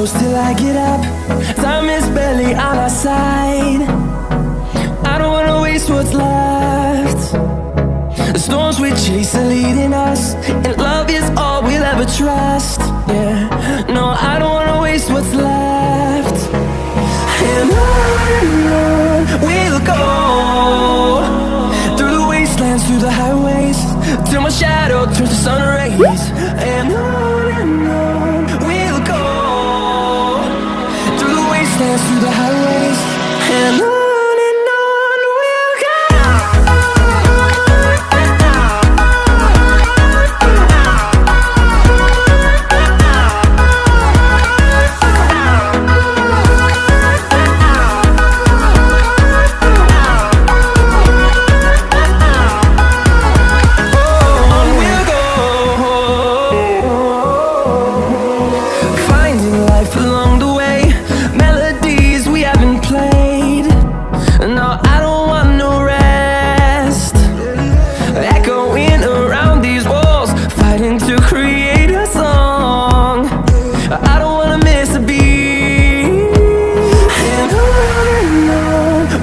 close till I get up. Time is barely on our side. I don't wanna waste what's left. The storms we chase are leading us, and love is all we'll ever trust. Yeah, no, I don't wanna waste what's left. And on we'll go, through the wastelands, through the highways, till my shadow turns to sun rays. And on we'll go, through the wastelands, through the highways, and on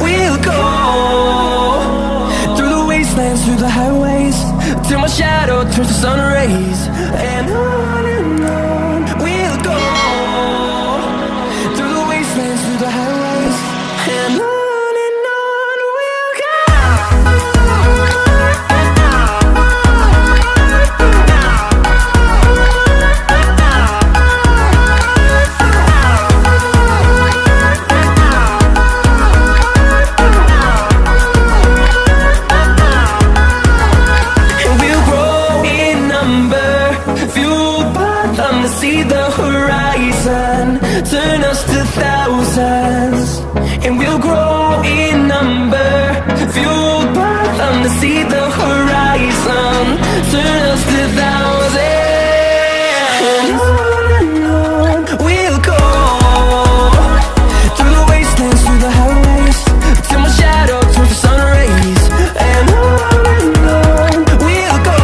we'll go. Through the highways, till my shadow turns to sun rays. And on we'll go, through the wastelands, through the highways, and on we'll go. See the horizon, turn us to thousands, and we'll grow in number, fueled by them. To see the horizon, turn us to thousands, and on we'll go, through the wastelands, through the highways, till my shadow turns to sun rays. And on we'll go,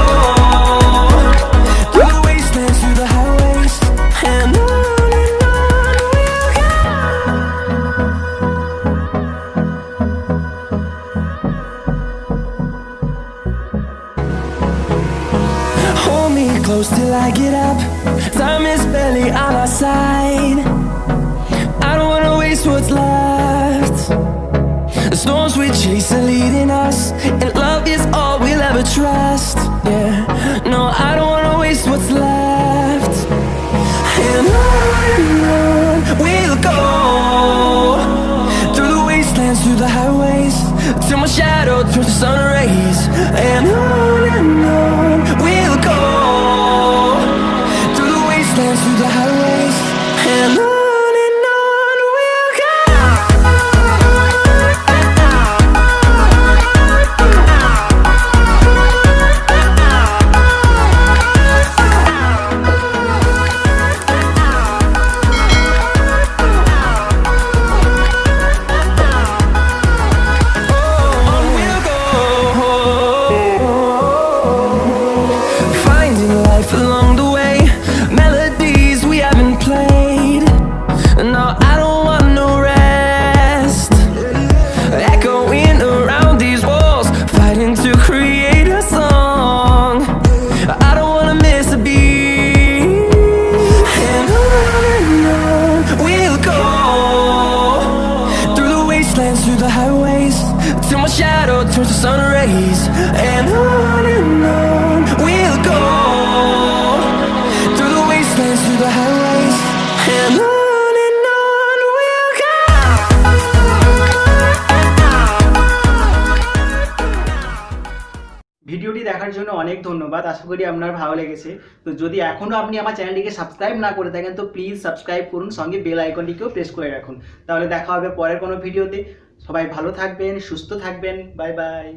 through the wastelands, through the highways, and on we'll go. Hold me close till I get up. Time is barely on our side. I don't wanna waste what's left. The storms we chase are leading us, and love is all we'll ever trust. Yeah, no, I don't wanna waste what's left. And on we'll go, through the wastelands, through the highways, till my shadow turns to sun rays. And on we'll go, through the wastelands, through the highways, and on we'll go. Along the way, melodies we haven't played. No, I don't want no rest. Echoing around these walls, fighting to create a song. I don't wanna miss a beat. And on we'll go, through the wastelands, through the highways, till my shadow turns to sun rays. And on we'll go, through the wastelands, through the highways, and on we'll go. ভিডিওটি দেখার জন্য অনেক ধন্যবাদ। আশা করি আপনার ভালো লেগেছে। তো যদি এখনও আপনি আমার চ্যানেলটিকে সাবস্ক্রাইব না করে থাকেন তো প্লিজ সাবস্ক্রাইব করুন, সঙ্গে বেল আইকনটিকেও প্রেস করে রাখুন। তাহলে দেখা হবে পরের কোনো ভিডিওতে। সবাই ভালো থাকবেন, সুস্থ থাকবেন। Bye bye.